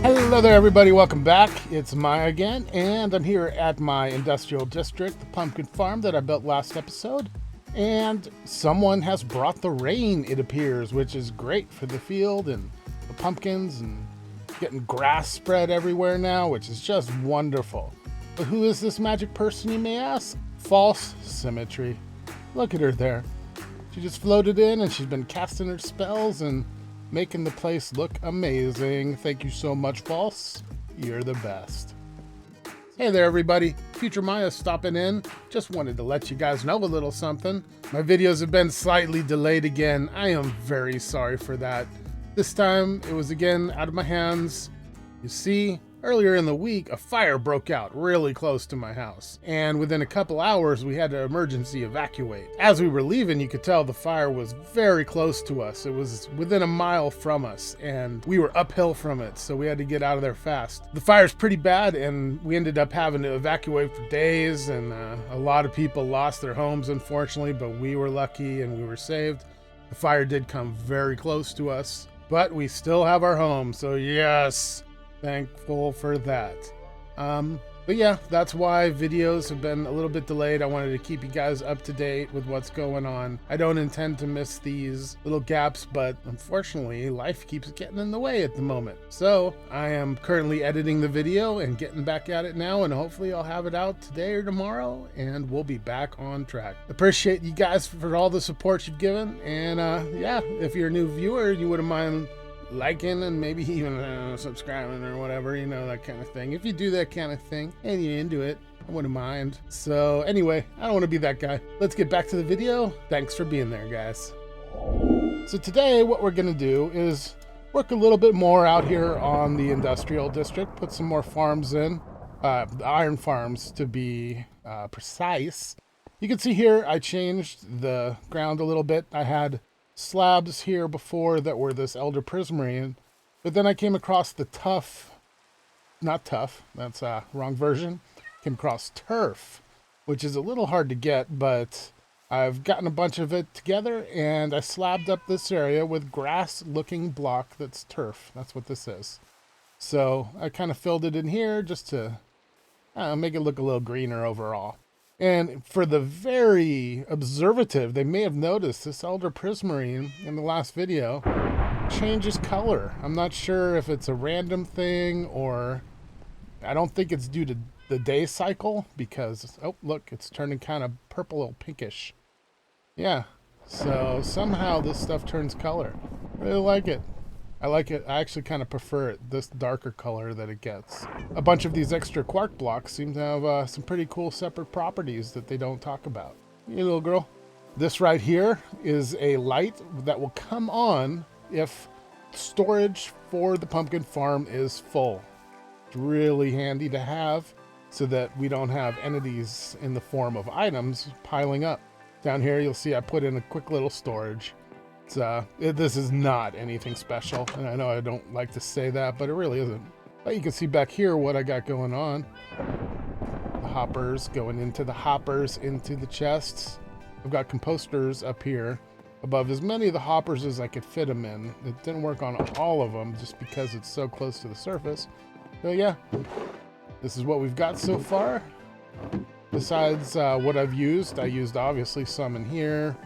Hello there everybody, welcome back. It's Maya again, and I'm here at my industrial district, the pumpkin farm that I built last episode. And someone has brought the rain, it appears, which is great for the field and the pumpkins and getting grass spread everywhere now, which is just wonderful. But who is this magic person, you may ask? False symmetry. Look at her there. She just floated in and she's been casting her spells and making the place look amazing. Thank you so much, False. You're the best. Hey there, everybody. Future Maya stopping in. Just wanted to let you guys know a little something. My videos have been slightly delayed again. I am very sorry for that. This time, it was again out of my hands. You see, earlier in the week, a fire broke out really close to my house. And within a couple hours, we had to emergency evacuate. As we were leaving, you could tell the fire was very close to us. It was within a mile from us, and we were uphill from it, so we had to get out of there fast. The fire's pretty bad, and we ended up having to evacuate for days, and a lot of people lost their homes, unfortunately, but we were lucky and we were saved. The fire did come very close to us, but we still have our home, so yes! Thankful for that. But yeah, that's why videos have been a little bit delayed. I wanted to keep you guys up to date with what's going on. I don't intend to miss these little gaps, but unfortunately, life keeps getting in the way at the moment. So I am currently editing the video and getting back at it now, and hopefully I'll have it out today or tomorrow, and we'll be back on track. Appreciate you guys for all the support you've given, and yeah, if you're a new viewer, you wouldn't mind liking and maybe even subscribing or whatever, you know, that kind of thing. If you do that kind of thing and you're into it, I wouldn't mind. So anyway, I don't want to be that guy. Let's get back to the video. Thanks for being there, guys. So today what we're going to do is work a little bit more out here on the industrial district, put some more farms in, the iron farms to be precise. You can see here I changed the ground a little bit. I had slabs here before that were this elder prismarine, but then I came across the not tough, that's a wrong version, came across turf, which is a little hard to get, but I've gotten a bunch of it together and I slabbed up this area with grass looking block that's turf. That's what this is. So I kind of filled it in here just to make it look a little greener overall. And for the very observative, they may have noticed this elder prismarine in the last video changes color. I'm not sure if it's a random thing or I don't think it's due to the day cycle because, oh, look, it's turning kind of purple or pinkish. Yeah, so somehow this stuff turns color. Really like it. I like it. I actually kind of prefer it, this darker color that it gets. A bunch of these extra Quark blocks seem to have some pretty cool separate properties that they don't talk about. You little girl. This right here is a light that will come on if storage for the pumpkin farm is full. It's really handy to have so that we don't have entities in the form of items piling up. Down here you'll see I put in a quick little storage. This is not anything special, and I know I don't like to say that, but it really isn't. But you can see back here what I got going on. The hoppers going into the hoppers, into the chests. I've got composters up here above as many of the hoppers as I could fit them in. It didn't work on all of them just because it's so close to the surface. So yeah, this is what we've got so far. Besides what I've used, I used obviously some in here.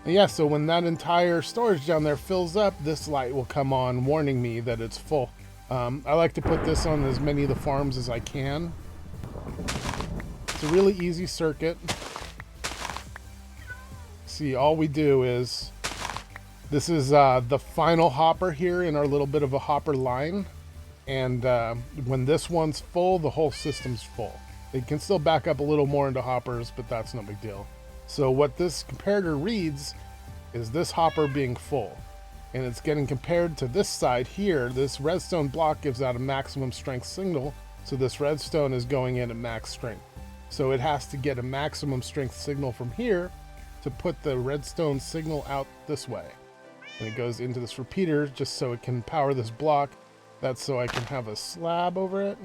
And yeah, so when that entire storage down there fills up, this light will come on warning me that it's full. I like to put this on as many of the farms as I can. It's a really easy circuit. See, all we do is, this is the final hopper here in our little bit of a hopper line. And when this one's full, the whole system's full. It can still back up a little more into hoppers, but that's no big deal. So what this comparator reads is this hopper being full. And it's getting compared to this side here. This redstone block gives out a maximum strength signal. So this redstone is going in at max strength. So it has to get a maximum strength signal from here to put the redstone signal out this way. And it goes into this repeater just so it can power this block. That's so I can have a slab over it.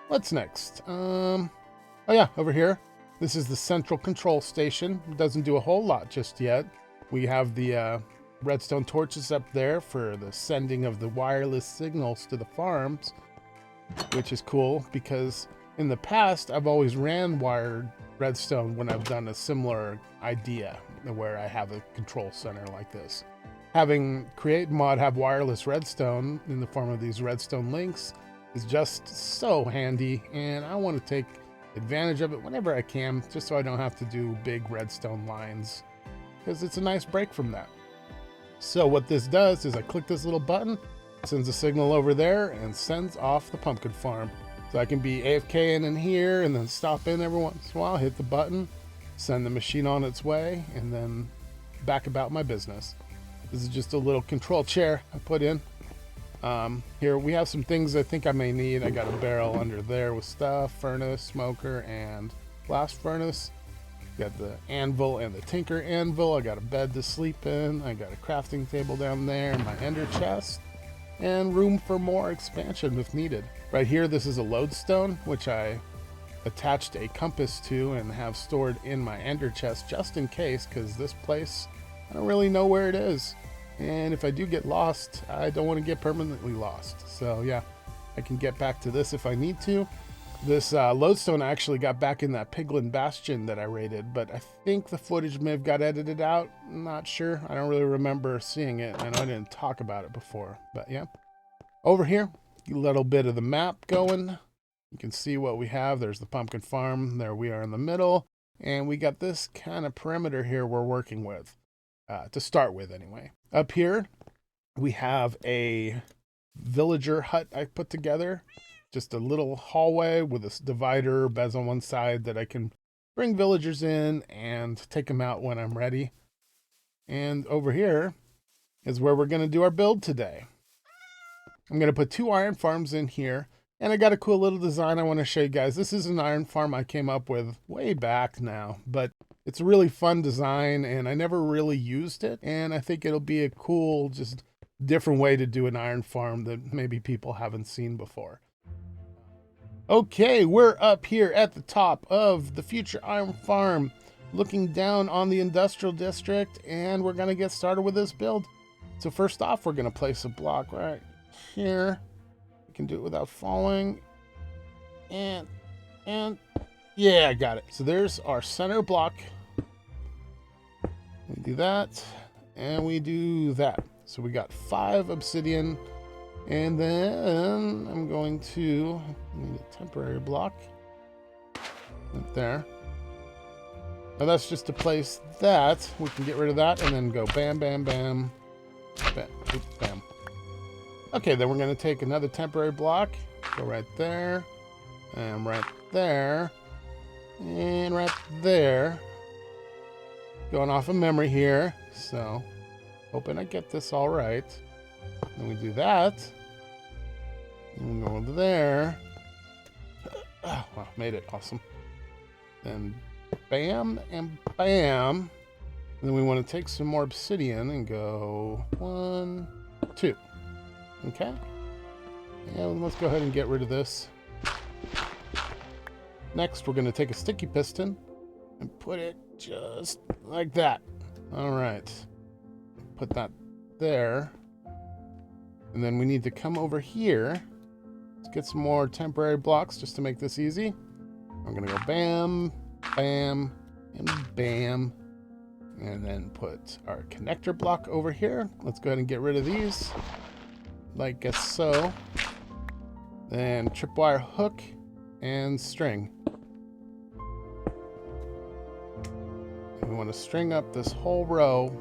What's next? Oh yeah, over here. This is the central control station. It doesn't do a whole lot just yet. We have the redstone torches up there for the sending of the wireless signals to the farms, which is cool because in the past I've always ran wired redstone when I've done a similar idea where I have a control center like this. Having CreateMod have wireless redstone in the form of these redstone links is just so handy, and I want to take advantage of it whenever I can, just so I don't have to do big redstone lines, because it's a nice break from that. So what this does is I click this little button, sends a signal over there, and sends off the pumpkin farm. So I can be AFK in here, and then stop in every once in a while, hit the button, send the machine on its way, and then back about my business. This is just a little control chair I put in. Here we have some things I think I may need. I got a barrel under there with stuff, furnace, smoker, and blast furnace. Got the anvil and the tinker anvil. I got a bed to sleep in. I got a crafting table down there, my ender chest, and room for more expansion if needed. Right here, this is a lodestone, which I attached a compass to and have stored in my ender chest just in case, because this place, I don't really know where it is. And if I do get lost, I don't want to get permanently lost. So yeah, I can get back to this if I need to. This lodestone actually got back in that piglin bastion that I raided, but I think the footage may have got edited out. I'm not sure. I don't really remember seeing it. I know I didn't talk about it before, but yeah. Over here, a little bit of the map going. You can see what we have. There's the pumpkin farm. There we are in the middle. And we got this kind of perimeter here we're working with, to start with anyway. Up here, we have a villager hut I put together. Just a little hallway with a divider, beds on one side that I can bring villagers in and take them out when I'm ready. And over here is where we're going to do our build today. I'm going to put 2 iron farms in here. And I got a cool little design I want to show you guys. This is an iron farm I came up with way back now, but it's a really fun design and I never really used it. And I think it'll be a cool, just different way to do an iron farm that maybe people haven't seen before. Okay, we're up here at the top of the future iron farm, looking down on the industrial district, and we're going to get started with this build. So first off, we're going to place a block right here. We can do it without falling. And yeah, I got it. So there's our center block. We do that, and we do that. So we got 5 obsidian. And then I'm going to need a temporary block right there. Now that's just to place that. We can get rid of that and then go bam, bam, bam, bam, oops, bam. Okay, then we're going to take another temporary block, go right there, and right there, and right there. Going off of memory here, so hoping I get this all right. Then we do that. And we go over there. Oh, wow, made it. Awesome. Then bam and bam. And then we want to take some more obsidian and go 1, 2. Okay. And let's go ahead and get rid of this. Next, we're going to take a sticky piston and put it just like that. All right. Put that there. And then we need to come over here. Let's get some more temporary blocks just to make this easy. I'm going to go bam, bam, and bam. And then put our connector block over here. Let's go ahead and get rid of these. Like so. Then tripwire hook and string. And we want to string up this whole row.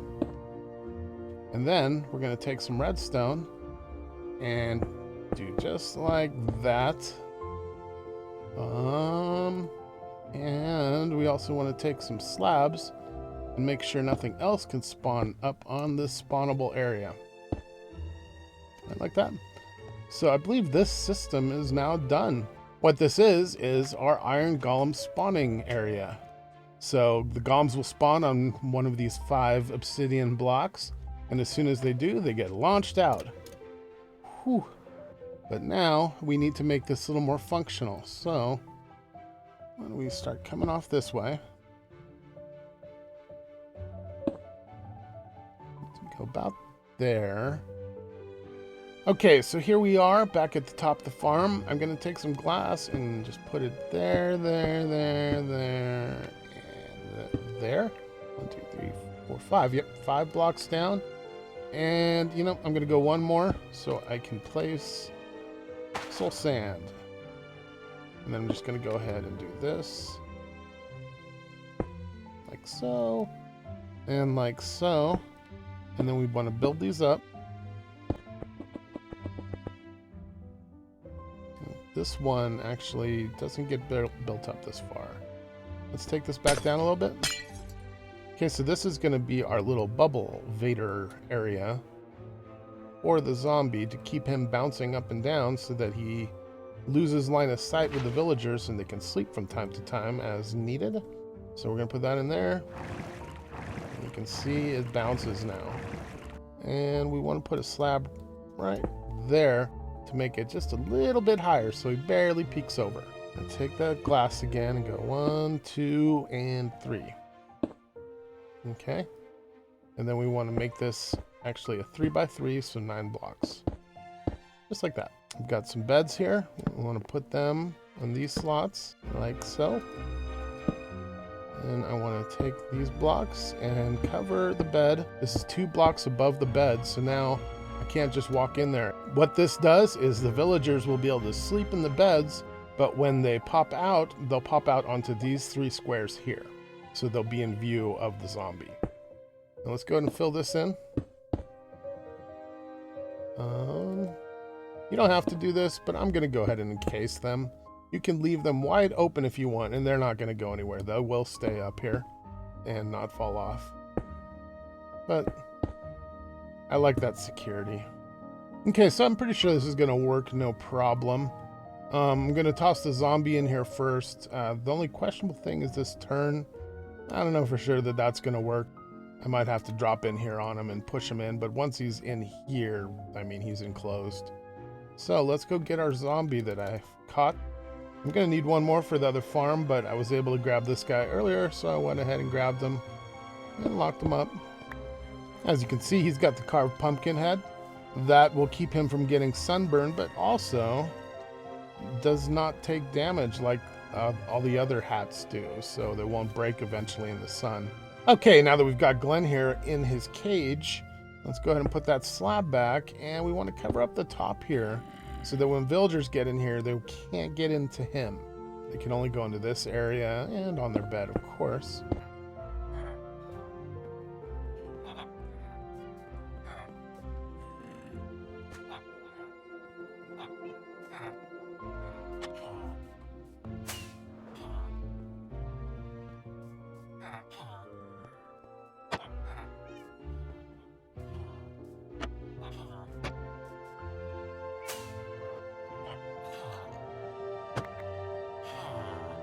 And then we're going to take some redstone and do just like that. And we also want to take some slabs and make sure nothing else can spawn up on this spawnable area. Like that. So I believe this system is now done. What this is our iron golem spawning area. So the golems will spawn on one of these 5 obsidian blocks, and as soon as they do, they get launched out. Whew. But now we need to make this a little more functional. So why don't we start coming off this way? Go about there. Okay, so here we are back at the top of the farm. I'm going to take some glass and just put it there, and there. 1, 2, 3, 4, 5. Yep, 5 blocks down. And, you know, I'm going to go one more so I can place soul sand. And then I'm just going to go ahead and do this. Like so. And like so. And then we want to build these up. This one actually doesn't get built up this far. Let's take this back down a little bit. Okay, so this is going to be our little bubble Vader area for the zombie to keep him bouncing up and down so that he loses line of sight with the villagers and they can sleep from time to time as needed. So we're going to put that in there. You can see it bounces now. And we want to put a slab right there to make it just a little bit higher so he barely peeks over. And take that glass again and go 1, 2, and 3. Okay. And then we want to make this actually a 3x3, so 9 blocks. Just like that. We've got some beds here. We want to put them on these slots like so. And I want to take these blocks and cover the bed. This is 2 blocks above the bed, so now I can't just walk in there. What this does is the villagers will be able to sleep in the beds, but when they pop out, they'll pop out onto these 3 squares here. So they'll be in view of the zombie. Now let's go ahead and fill this in. You don't have to do this, but I'm going to go ahead and encase them. You can leave them wide open if you want, and they're not going to go anywhere. They will stay up here and not fall off. But I like that security. Okay, so I'm pretty sure this is going to work no problem. I'm going to toss the zombie in here first. The only questionable thing is this turn. I don't know for sure that that's going to work. I might have to drop in here on him and push him in, but once he's in here, I mean, he's enclosed. So let's go get our zombie that I caught. I'm going to need one more for the other farm, but I was able to grab this guy earlier, so I went ahead and grabbed him and locked him up. As you can see, he's got the carved pumpkin head. That will keep him from getting sunburned, but also does not take damage like all the other hats do, so they won't break eventually in the sun. Okay, now that we've got Glenn here in his cage, let's go ahead and put that slab back, and we want to cover up the top here so that when villagers get in here, they can't get into him. They can only go into this area and on their bed, of course.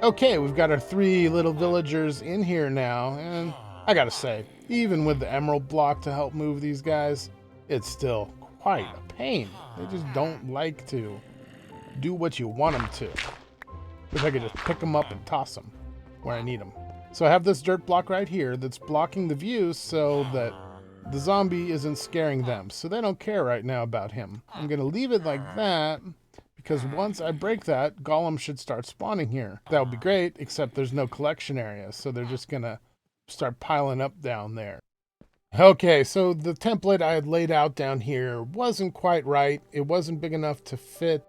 Okay, we've got our 3 little villagers in here now, and I gotta say, even with the emerald block to help move these guys, it's still quite a pain. They just don't like to do what you want them to. If I could just pick them up and toss them where I need them. So I have this dirt block right here that's blocking the view so that the zombie isn't scaring them, so they don't care right now about him. I'm gonna leave it like that, because once I break that, golems should start spawning here. That would be great, except there's no collection area, so they're just gonna start piling up down there. Okay, so the template I had laid out down here wasn't quite right. It wasn't big enough to fit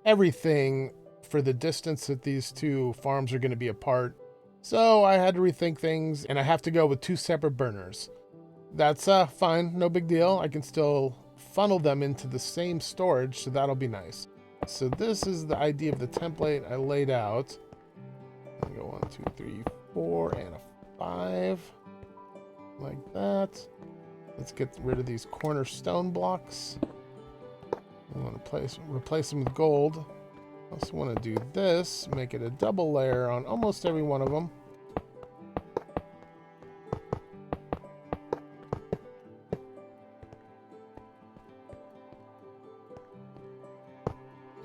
everything for the distance that these two farms are going to be apart. So I had to rethink things, and I have to go with 2 separate burners. That's fine, no big deal. I can still funnel them into the same storage, so that'll be nice. So this is the idea of the template I laid out. I'll go 1, 2, 3, 4, and a 5. Like that. Let's get rid of these corner stone blocks. I want to replace them with gold. I also want to do this, make it a double layer on almost every one of them.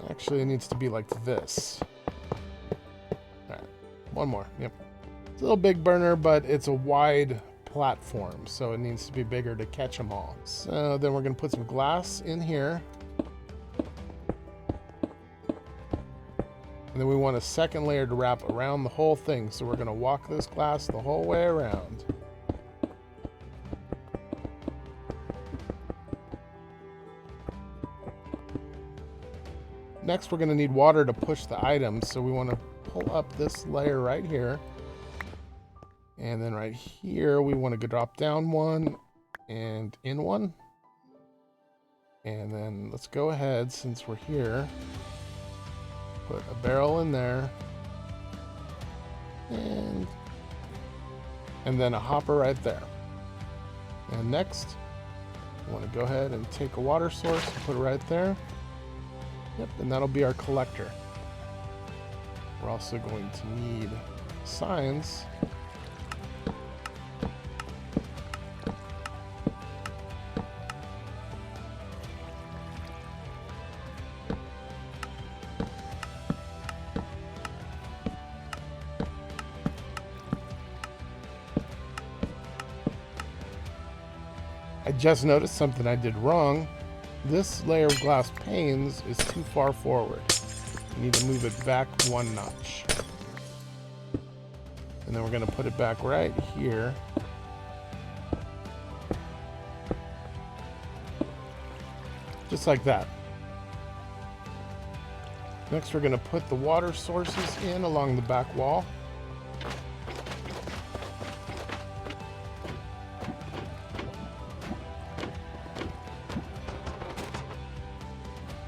Actually, it needs to be like this. Alright, one more. Yep. It's a little big burner, but it's a wide platform, so it needs to be bigger to catch them all. So then we're going to put some glass in here. And then we want a second layer to wrap around the whole thing. So we're going to walk this glass the whole way around. Next, we're going to need water to push the items. So we want to pull up this layer right here. And then right here, we want to drop down one and in one. And then let's go ahead, since we're here, put a barrel in there. And then a hopper right there. And next, I want to go ahead and take a water source and put it right there. Yep, and that'll be our collector. We're also going to need signs. I just noticed something I did wrong. This layer of glass panes is too far forward. You need to move it back 1 notch. And then we're going to put it back right here. Just like that. Next, we're going to put the water sources in along the back wall.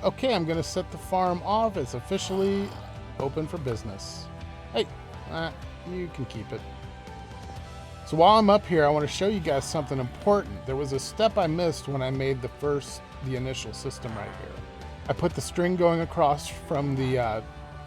Okay, I'm going to set the farm off. It's officially open for business. Hey, you can keep it. So while I'm up here, I want to show you guys something important. There was a step I missed when I made the initial system right here. I put the string going across from the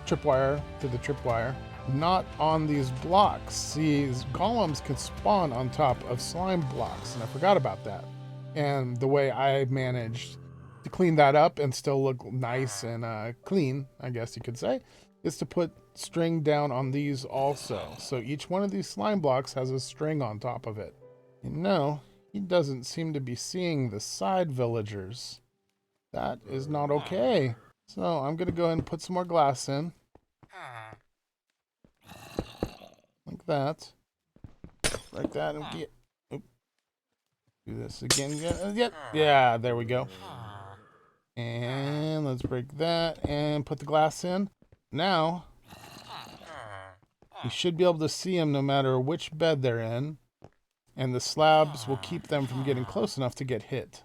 tripwire to the tripwire, not on these blocks. These golems can spawn on top of slime blocks, and I forgot about that. And the way I managed to clean that up and still look nice and clean, I guess you could say, is to put string down on these also. So each one of these slime blocks has a string on top of it. You know, he doesn't seem to be seeing the side villagers. That is not okay. So I'm going to go ahead and put some more glass in. Like that. Like that. And get, do this again. Yeah, there we go. And let's break that and put the glass in. Now, you should be able to see them no matter which bed they're in. And the slabs will keep them from getting close enough to get hit.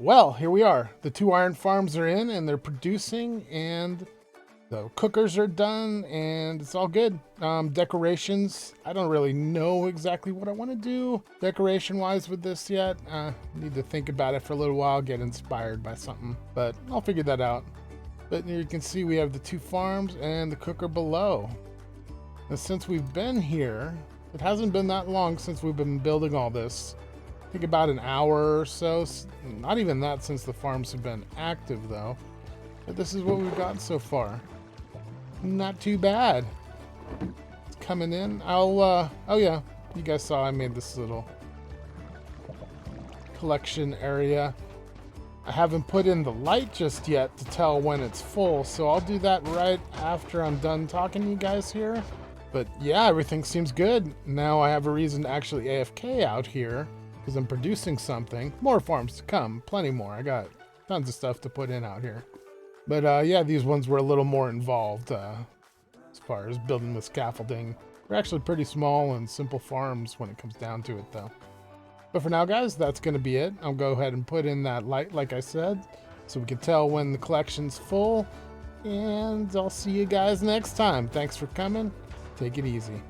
well, here we are. The 2 iron farms are in and they're producing, and the cookers are done, and it's all good. Decorations, I don't really know exactly what I want to do decoration-wise with this yet. Need to think about it for a little while, get inspired by something, but I'll figure that out. But here you can see we have the 2 farms and the cooker below. And since we've been here, it hasn't been that long since we've been building all this. I think about an hour or so. Not even that since the farms have been active, though. But this is what we've got so far. Not too bad. It's coming in. Oh yeah, you guys saw I made this little collection area. I haven't put in the light just yet to tell when it's full, so I'll do that right after I'm done talking to you guys here. But yeah, everything seems good. Now I have a reason to actually AFK out here because I'm producing something. More farms to come, plenty more. I got tons of stuff to put in out here. But yeah, these ones were a little more involved as far as building the scaffolding. They're actually pretty small and simple farms when it comes down to it, though. But for now, guys, that's going to be it. I'll go ahead and put in that light, like I said, so we can tell when the collection's full. And I'll see you guys next time. Thanks for coming. Take it easy.